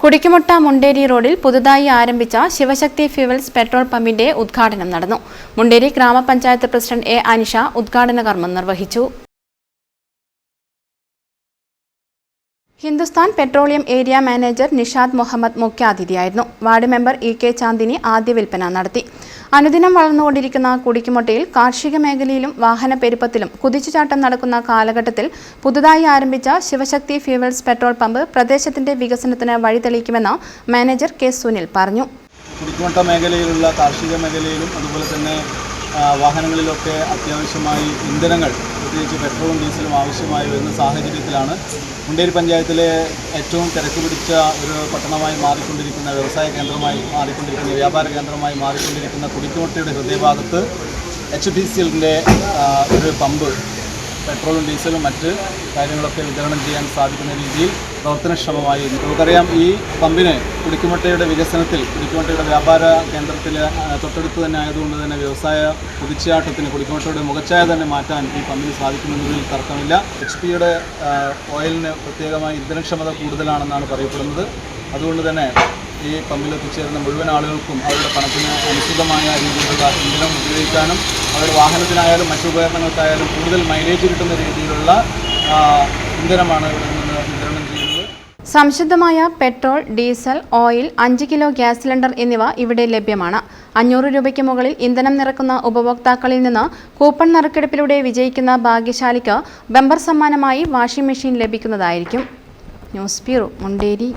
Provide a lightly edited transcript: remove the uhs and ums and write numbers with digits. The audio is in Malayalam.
കുടിക്കുമുട്ട മുണ്ടേരി റോഡിൽ പുതുതായി ആരംഭിച്ച ശിവശക്തി ഫ്യൂവൽസ് പെട്രോൾ പമ്പിന്റെ ഉദ്ഘാടനം നടന്നു. മുണ്ടേരി ഗ്രാമപഞ്ചായത്ത് പ്രസിഡന്റ് എ. അനിഷ ഉദ്ഘാടന കർമ്മം നിർവഹിച്ചു. ഹിന്ദുസ്ഥാൻ പെട്രോളിയം ഏരിയ മാനേജർ നിഷാദ് മുഹമ്മദ് മുഖ്യാതിഥിയായിരുന്നു. Ward member E. K. Chandini ആദ്യ വിൽപ്പന നടത്തി. അനുദിനം വളർന്നുകൊണ്ടിരിക്കുന്ന കുടിക്കുമുട്ടയിൽ കാർഷിക മേഖലയിലും വാഹന പെരുപ്പത്തിലും കുതിച്ചുചാട്ടം നടക്കുന്ന കാലഘട്ടത്തിൽ പുതുതായി ആരംഭിച്ച ശിവശക്തി ഫ്യൂവൽസ് പെട്രോൾ പമ്പ് പ്രദേശത്തിന്റെ വികസനത്തിന് വഴിതെളിക്കുമെന്ന് മാനേജർ കെ. സുനിൽ പറഞ്ഞു. കുടിക്കുമുട്ട മേഖലയിലുള്ള കാർഷിക മേഖലയിലും അതുപോലെ തന്നെ വാഹനങ്ങളിലൊക്കെ അത്യാവശ്യമായി ഇന്ധനങ്ങൾ, പ്രത്യേകിച്ച് പെട്രോളും ഡീസലും ആവശ്യമായി വരുന്ന സാഹചര്യത്തിലാണ് മുണ്ടേരി പഞ്ചായത്തിലെ ഏറ്റവും തിരക്ക് പിടിച്ച ഒരു പട്ടണമായി മാറിക്കൊണ്ടിരിക്കുന്ന, വ്യവസായ കേന്ദ്രമായി മാറിക്കൊണ്ടിരിക്കുന്ന, വ്യാപാര കേന്ദ്രമായി മാറിക്കൊണ്ടിരിക്കുന്ന കുടിക്കുമുട്ടയുടെ ഹൃദയഭാഗത്ത് HPCLന്റെ ഒരു പമ്പ് പെട്രോളും ഡീസലും മറ്റ് കാര്യങ്ങളൊക്കെ വിതരണം ചെയ്യാൻ സാധിക്കുന്ന രീതിയിൽ പ്രവർത്തനക്ഷമമായി. നമുക്കറിയാം, ഈ പമ്പിന് കുടിക്കുമുട്ടയുടെ വികസനത്തിൽ, കുടിക്കുമുട്ടയുടെ വ്യാപാര കേന്ദ്രത്തിൽ തൊട്ടടുത്ത് തന്നെ ആയതുകൊണ്ട് തന്നെ വ്യവസായ കുതിച്ചുചാട്ടത്തിന്, കുടിക്കുമുട്ടയുടെ മുഖച്ഛായ തന്നെ മാറ്റാൻ ഈ പമ്പിന് സാധിക്കുമെന്നതിൽ തർക്കമില്ല. HP-യുടെ ഓയിലിന് പ്രത്യേകമായി ഇന്ധനക്ഷമത കൂടുതലാണെന്നാണ് പറയപ്പെടുന്നത്. അതുകൊണ്ട് തന്നെ ഈ പമ്പിൽ എത്തിച്ചേരുന്ന മുഴുവൻ ആളുകൾക്കും അവരുടെ പണത്തിന് അനുസൃതമായ രീതിയിലുള്ള ഇന്ധനം ഉപയോഗിക്കാനും അവരുടെ വാഹനത്തിനായാലും മറ്റു ഉപകരണങ്ങൾക്കായാലും കൂടുതൽ മൈലേജ് കിട്ടുന്ന രീതിയിലുള്ള ഇന്ധനമാണ് ഇവിടെ നിന്ന് വിതരണം ചെയ്യുന്നത്. സംശുദ്ധമായ petrol, diesel, oil, 5 kilo gas cylinder എന്നിവ ഇവിടെ ലഭ്യമാണ്. 500 രൂപയ്ക്ക് മുകളിൽ ഇന്ധനം നിറക്കുന്ന ഉപഭോക്താക്കളിൽ നിന്ന് കൂപ്പൺ നറുക്കെടുപ്പിലൂടെ വിജയിക്കുന്ന ഭാഗ്യശാലിക്ക് ബമ്പർ സമ്മാനമായി വാഷിംഗ് മെഷീൻ ലഭിക്കുന്നതായിരിക്കും. News bureau, Munderi.